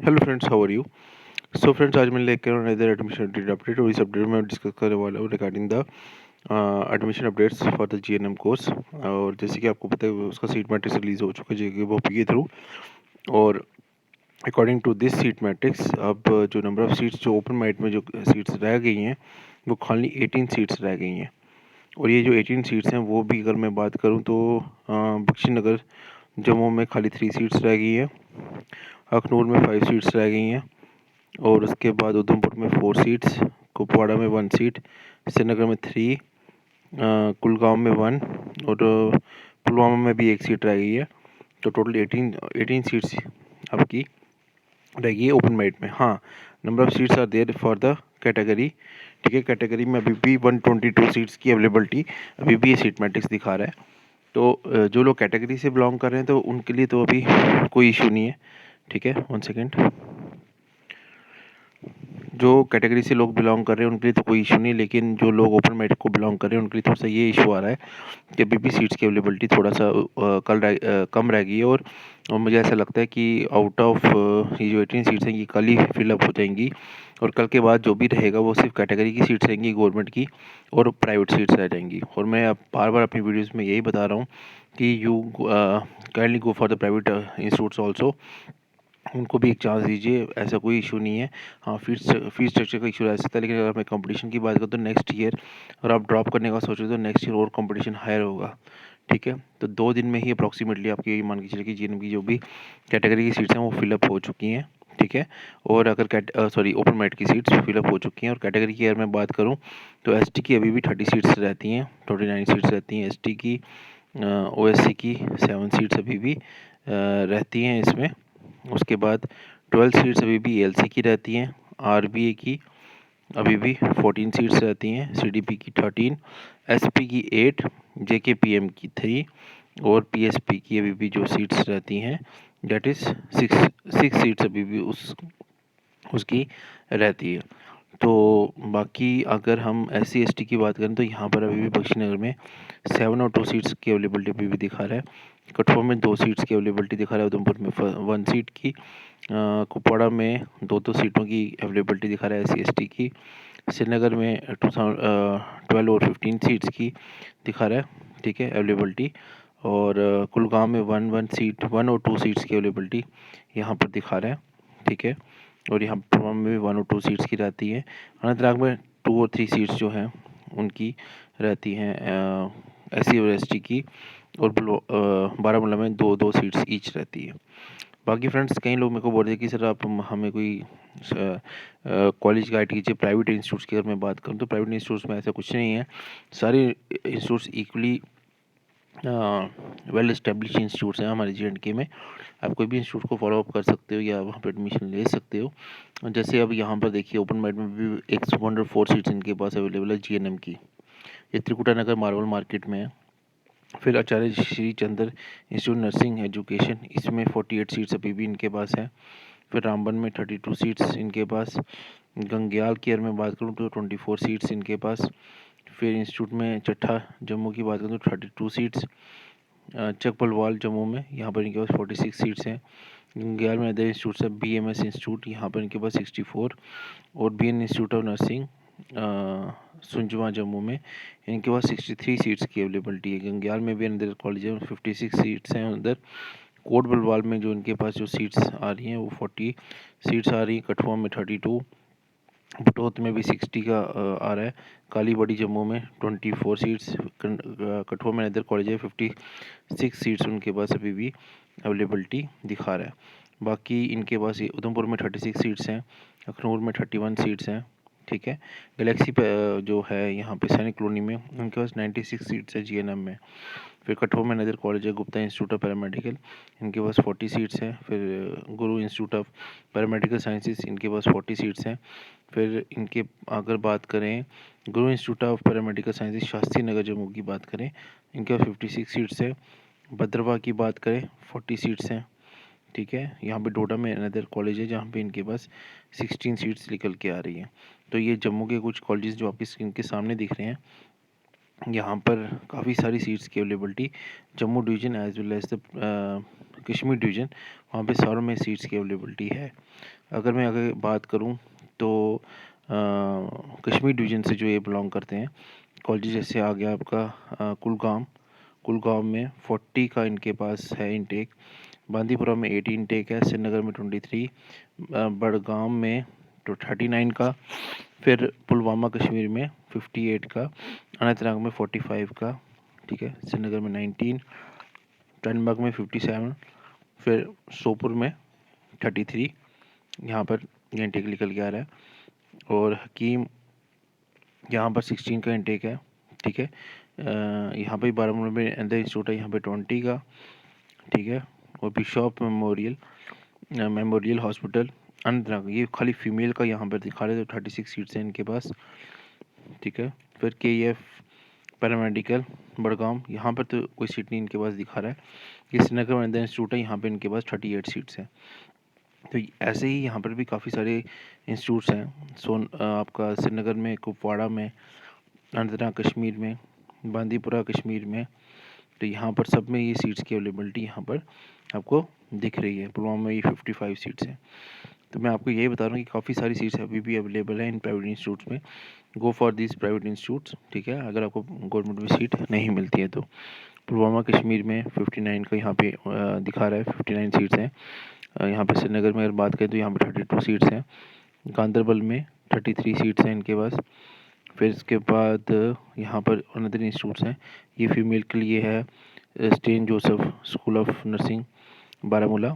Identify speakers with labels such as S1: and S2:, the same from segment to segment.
S1: Hello friends, how are you. So friends, आज मैं लेकर आया अनदर एडमिशन अपडेट और इस अपडेट में मैं डिस्कस करने वाला हूँ regarding the admission updates for the GNM course. और जैसे कि आपको पता है उसका सीट मैट्रिक्स रिलीज हो चुका है जेके बॉपी के थ्रू। और according to this seat matrix अब जो नंबर ऑफ सीट्स जो ओपन माइट में जो सीट्स रह गई हैं वो खाली 18 सीट्स रह गई हैं। और ये जो 18 सीट्स हैं वो भी अगर मैं बात करूँ तो बख्शी नगर जम्मू में खाली 3 सीट्स रह गई हैं, अखनूर में 5 सीट्स रह गई हैं, और उसके बाद उधमपुर में 4 सीट्स, कुपवाड़ा में 1 सीट, श्रीनगर में 3, कुलगाम में 1 और पुलवामा में भी 1 सीट रह गई है। तो टोटल 18 सीट्स आपकी रह गई है ओपन मेरिट में। हाँ, number of seats are there for the category. ठीक है, कैटेगरी में अभी भी 122 सीट्स की अवेलेबिलिटी अभी भी ये सीट मैट्रिक्स दिखा रहा है। तो जो लोग कैटेगरी से बिलोंग कर रहे हैं तो उनके लिए तो अभी कोई इशू नहीं है। ठीक है, 1 सेकेंड। जो कैटेगरी से लोग बिलोंग कर रहे हैं उनके लिए तो कोई इशू नहीं, लेकिन जो लोग ओपन मेरिट को बिलोंग कर रहे हैं उनके लिए थोड़ा सा ये इशू आ रहा है कि अभी भी सीट्स की अवेलेबिलिटी थोड़ा सा कम रह गई है। और मुझे ऐसा लगता है कि आउट ऑफ ये जो 18 सीट्स हैं ये कल ही फिलअप हो जाएंगी, और कल के बाद जो भी रहेगा वो सिर्फ कैटेगरी की सीट्स रहेंगी गवर्नमेंट की, और प्राइवेट सीट्स रह जाएंगी। और मैं अब बार बार अपनी वीडियोज़ में यही बता रहा हूँ कि you kindly go for the private institutes also, उनको भी एक चांस दीजिए, ऐसा कोई इशू नहीं है। हाँ, फीस स्ट्रक्चर का इशू रह सकता है, लेकिन अगर मैं कंपटीशन की बात करूँ तो नेक्स्ट ईयर अगर आप ड्रॉप करने का सोच रहे हो तो नेक्स्ट ईयर और कंपटीशन हायर होगा। ठीक है, तो 2 दिन में ही अप्रॉक्सीमेटली आपकी मान के चलिए कि जीएनएम की जो भी कैटेगरी की सीट्स हैं वो फिलअप हो चुकी हैं। ठीक है, और अगर ओपन मेरिट की सीट्स फिलअप हो चुकी हैं। और कैटेगरी की अगर मैं बात करूँ तो एसटी की अभी भी 30 सीट्स रहती हैं, 29 सीट्स रहती हैं एसटी की। ओएससी की 7 सीट्स अभी भी रहती हैं इसमें। उसके बाद 12 सीट्स अभी भी एलसी की रहती हैं। आरबीए की अभी भी 14 सीट्स रहती हैं, सीडीपी की 13, एसपी की 8, जेकेपीएम की 3, और पीएसपी की अभी भी जो सीट्स रहती हैं डेट इज़ 6 सीट्स अभी भी उसकी रहती है। तो बाकी अगर हम एससी एसटी की बात करें तो यहाँ पर अभी भी बख्शी नगर में 7 और 2 सीट्स की अवेलेबिलिटी अभी भी दिखा रहा है। कठुआ में 2 सीट्स की अवेलेबिलिटी दिखा रहा है, उधमपुर में 1 सीट की, कुपवाड़ा में 2 सीटों की अवेलेबिलिटी दिखा रहा है एससी एसटी की, श्रीनगर में 12 और 15 सीट्स की दिखा रहा है। ठीक है, अवेलेबिलिटी। और कुलगाम में 1 और 2 सीट्स की अवेलेबिलिटी यहाँ पर दिखा रहा है। ठीक है, और यहाँ पुलवामा में भी 1 और 2 सीट्स की रहती है। अनंतनाग में 2 और 3 सीट्स जो हैं उनकी रहती हैं एससी और एसटी की, और बारामूला में 2 सीट्स ईच रहती है। बाकी फ्रेंड्स, कई लोग मेरे को बोल रहे हैं कि सर आप हमें कोई कॉलेज गाइड कीजिए प्राइवेट इंस्टीट्यूट्स की। अगर मैं बात करूँ तो प्राइवेट इंस्टीट्यूट्स में ऐसा कुछ नहीं है, सारे institutes equally well establish institutes हैं हमारे जे में। आप कोई भी इंस्टीट्यूट को फॉलो अप कर सकते हो या वहाँ पर एडमिशन ले सकते हो। जैसे अब यहाँ पर देखिए ओपन मेरिट में भी 104 सीट्स इनके पास अवेलेबल है जीएनएम की। ये त्रिकुटा नगर मार्बल मार्केट में है। फिर आचार्य श्री चंद्र इंस्टीट्यूट नर्सिंग एजुकेशन, इसमें 48 सीट्स अभी भी इनके पास है। फिर रामबन में 32 सीट्स इनके पास। गंग्याल की अगर मैं बात करूँ तो 24 सीट्स इनके पास। फिर इंस्टीट्यूट में चट्ठा जम्मू की बात करूँ तो 32 सीट्स। चक बलवाल जम्मू में यहाँ पर इनके पास 46 सीट्स हैं। गंग्याल में अदर इंस्टीट्यूट है बीएमएस इंस्टीट्यूट, यहाँ पर इनके पास 64, और BN institute of nursing Sunjwa Jammu में इनके पास 63 सीट्स की अवेलेबिलिटी है। गंग्याल में भी अनदर कॉलेज है, 56 सीट्स हैं उधर। कोट बलवाल में जो इनके पास जो सीट्स आ रही हैं वो 40 सीट्स आ रही हैं। कठुआ में 32, बटोत में भी 60 का आ रहा है। काली बड़ी जम्मू में 24 सीट्स। कठुआ में अदर कॉलेज है, 56 सीट्स उनके पास अभी भी अवेलेबिलिटी दिखा रहा है। बाकी इनके पास उधमपुर में 36 सीट्स हैं, अखनूर में 31 सीट्स हैं। ठीक है, गैलेक्सी पे जो है यहाँ पे सैनिक कॉलोनी में उनके पास 96 सीट्स है जीएनएम में। फिर कठुआ में नदर कॉलेज है गुप्ता इंस्टीट्यूट ऑफ पैरामेडिकल, इनके पास 40 सीट्स हैं। फिर गुरु इंस्टीट्यूट ऑफ पैरामेडिकल साइंसेज, इनके पास 40 सीट्स हैं। फिर इनके अगर बात करें Guru institute of paramedical sciences Shastri Nagar Jammu की बात करें, इनके पास 56 सीट्स है। भद्रवाह की बात करें 40 सीट्स हैं। ठीक है, यहाँ पे डोडा में अनदर कॉलेज है जहाँ पे इनके पास 16 सीट्स निकल के आ रही हैं। तो ये जम्मू के कुछ कॉलेजेस जो आपकी स्क्रीन के सामने दिख रहे हैं, यहाँ पर काफ़ी सारी सीट्स की availability, Jammu division as well as the Kashmir division, वहाँ पे सारों में सीट्स की अवेलेबिलिटी है। अगर मैं अगर बात करूँ तो कश्मीर डिवीज़न से जो ये बिलॉन्ग करते हैं कॉलेज, जैसे आ गया आपका कुलगाम में 40 का इनके पास है इनटेक, बांदीपुरा में 80 इनटेक है, श्रीनगर में 23, बडगाम में तो 39 का, फिर पुलवामा कश्मीर में 58 का, अनंतनाग में 45 का, ठीक है, श्रीनगर में 19, टनबग में 57, फिर सोपुर में 33, यहाँ पर ये इनटेक निकल के आ रहा है, और हकीम यहाँ पर 16 का इनटेक है, ठीक है। यहाँ पे बारामूला में अंदर इंस्टीट्यूट है, यहाँ पे 20 का, ठीक है, और बिशॉप मेमोरियल हॉस्पिटल अनंतनाग, ये खाली फीमेल का यहाँ पर दिखा रहे, तो 36 सीट्स हैं इनके पास, ठीक है। फिर KEF पैरामेडिकल बड़गाम, यहाँ पर तो कोई सीट नहीं इनके पास दिखा रहा है। ये श्रीनगर में अंदर इंस्टीट्यूट है, यहाँ पे इनके पास 38 सीट्स हैं। तो ऐसे ही यहाँ पर भी काफ़ी सारे इंस्टीट्यूट्स हैं, आपका श्रीनगर में, कुपवाड़ा में, अनंतनाग कश्मीर में, बांदीपुरा कश्मीर में, तो यहाँ पर सब में ये सीट्स की अवेलेबिलिटी यहाँ पर आपको दिख रही है। पुलवामा में ये 55 सीट्स हैं। तो मैं आपको यही बता रहा हूँ कि काफ़ी सारी सीट्स अभी भी अवेलेबल हैं इन प्राइवेट इंस्टीट्यूट्स में। Go for this private institutes, ठीक है, अगर आपको गवर्नमेंट में सीट नहीं मिलती है तो। पुलवामा कश्मीर में 59 का यहाँ पे दिखा रहा है, 59 सीट्स हैं। यहाँ पे श्रीनगर में अगर बात करें तो यहाँ पे 32 सीट्स हैं। गांदरबल में 33 सीट्स हैं इनके पास। फिर इसके बाद यहाँ पर अनदर इंस्टीट्यूट्स हैं, ये फीमेल के लिए है, Saint Joseph school of nursing Baramulla,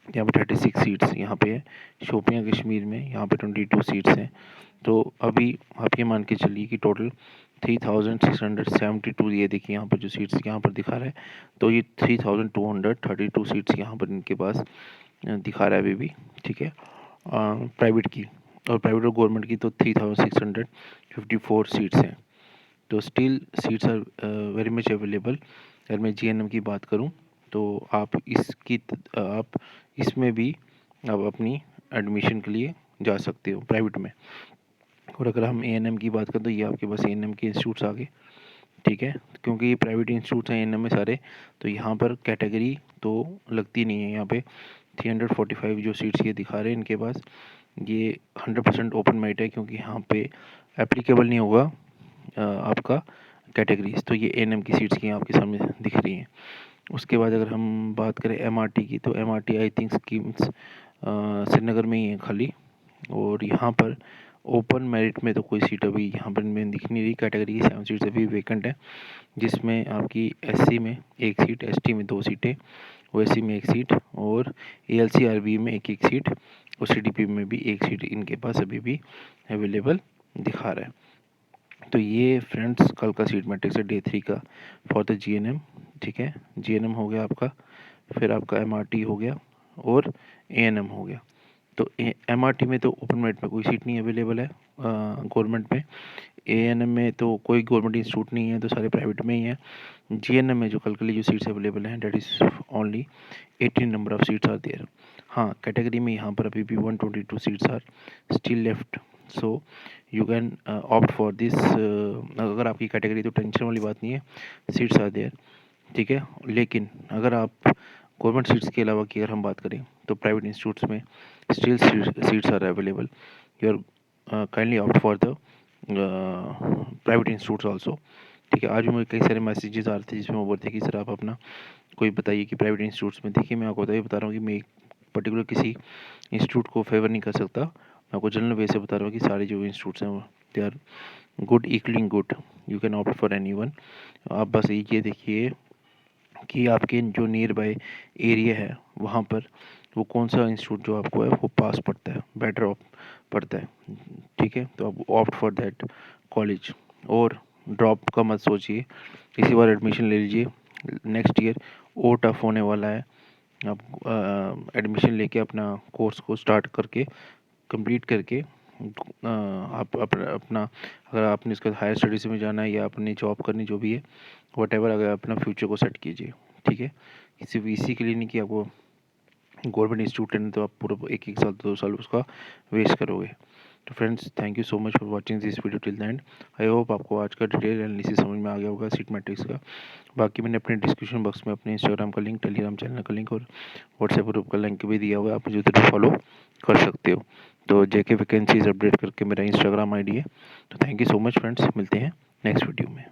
S1: यहाँ पे 36 सीट्स यहाँ पे है। शोपियाँ कश्मीर में यहाँ पे 22 सीट्स हैं। तो अभी आप ये मान के चलिए कि टोटल 3672, ये देखिए यहाँ पर जो सीट्स यहाँ पर दिखा रहा है, तो ये 3232 सीट्स यहाँ पर इनके पास दिखा रहा है अभी भी, ठीक है, प्राइवेट की। और प्राइवेट और गवर्नमेंट की तो 3654 सीट्स हैं। तो still seats are very much available. अगर मैं GNM की बात करूं तो आप इसमें भी आप अपनी एडमिशन के लिए जा सकते हो प्राइवेट में। और अगर हम ANM की बात करें तो ये आपके पास ANM के इंस्टीट्यूट्स आ गए, ठीक है, क्योंकि ये प्राइवेट इंस्टीट्यूट्स हैं ANM में सारे, तो यहाँ पर कैटेगरी तो लगती नहीं है। यहाँ पे 345 जो सीट्स ये दिखा रहे हैं इनके पास, ये 100% ओपन मेरिट है, क्योंकि यहाँ पे एप्लीकेबल नहीं होगा आपका कैटेगरीज। तो ये ANM की सीट्स की आपके सामने दिख रही हैं। उसके बाद अगर हम बात करें MRT की, तो MRT I think schemes Srinagar में ही है खाली, और यहाँ पर ओपन मेरिट में तो कोई सीट अभी यहाँ पर मैं दिख नहीं रही। कैटेगरी की 7 सीट्स अभी वैकेंट है, जिसमें आपकी SC में 1 सीट, ST में 2 सीटें, OSC में 1 सीट, और ALC RB में 1-1 सीट, और CDP में भी 1 सीट इनके पास अभी भी अवेलेबल दिखा रहा है। तो ये फ्रेंड्स कल का सीट मैट्रिक्स है डे 3 का फॉर द GNM, ठीक है। GNM हो गया आपका, फिर आपका MRT हो गया, और ANM हो गया। तो MRT में तो ओपन मेरिट में कोई सीट नहीं अवेलेबल है गवर्नमेंट में। ANM में तो कोई गवर्नमेंट इंस्टीट्यूट नहीं है, तो सारे प्राइवेट में ही है। GNM में जो कल के लिए जो सीट्स अवेलेबल हैं, date is only 18 number of seats are there. हाँ, कैटेगरी में यहाँ पर अभी भी 122 seats are still left, so you can opt for this. अगर आपकी कैटेगरी, तो टेंशन वाली बात नहीं है, सीट्स आर देयर, ठीक है। लेकिन अगर आप गवर्नमेंट सीट्स के अलावा की अगर हम बात करें, तो प्राइवेट इंस्टीट्यूट्स में still seats are available. You are kindly opt for the private institutes also, ठीक है। आज भी मुझे कई सारे मैसेजेस आ रहे थे जिसमें वो बोलते हैं कि सर आप अपना कोई बताइए कि प्राइवेट इंस्टीट्यूट्स में। देखिए, मैं आपको बता रहा हूँ कि मैं एक पर्टिकुलर किसी इंस्टीट्यूट को फेवर नहीं कर सकता। मैं आपको जनरल वे से बता रहा हूँ कि सारे जो इंस्टीट्यूट्स हैं they are good, equalling good, you can opt for anyone. आप बस ये देखिए कि आपके जो नियर बाय एरिया है वहाँ पर वो कौन सा इंस्टीट्यूट जो आपको है वो पास पड़ता है, बेटर ऑफ पड़ता है, ठीक है। तो आप ऑप्ट फॉर दैट कॉलेज, और ड्रॉप का मत सोचिए, इसी बार एडमिशन ले लीजिए। नेक्स्ट ईयर और टफ होने वाला है। आप एडमिशन लेके अपना कोर्स को स्टार्ट करके, कंप्लीट करके, आप अपना अगर आपने इसका हायर स्टडीज़ में जाना है या अपनी जॉब करनी, जो भी है वटेवर, अगर अपना फ्यूचर को सेट कीजिए, ठीक है। सिर्फ इसी के लिए नहीं कि आपको गवर्नमेंट इंस्टीट्यूट है तो आप पूरा 1-1 साल 2 साल उसका वेस्ट करोगे। तो friends, thank you so much for watching this video till the end. I hope आपको आज का डिटेल एनालिसिस समझ में आ गया होगा सीट मैट्रिक्स का। बाकी मैंने अपने डिस्क्रिप्शन बॉक्स में अपने इंस्टाग्राम का लिंक, टेलीग्राम चैनल का लिंक और व्हाट्सएप ग्रुप का लिंक भी दिया हुआ है, आप मुझे उधर फॉलो कर सकते हो। तो जेके वैकेंसीज अपडेट करके मेरा इंस्टाग्राम आईडी है। तो thank you so much friends, मिलते हैं नेक्स्ट वीडियो में।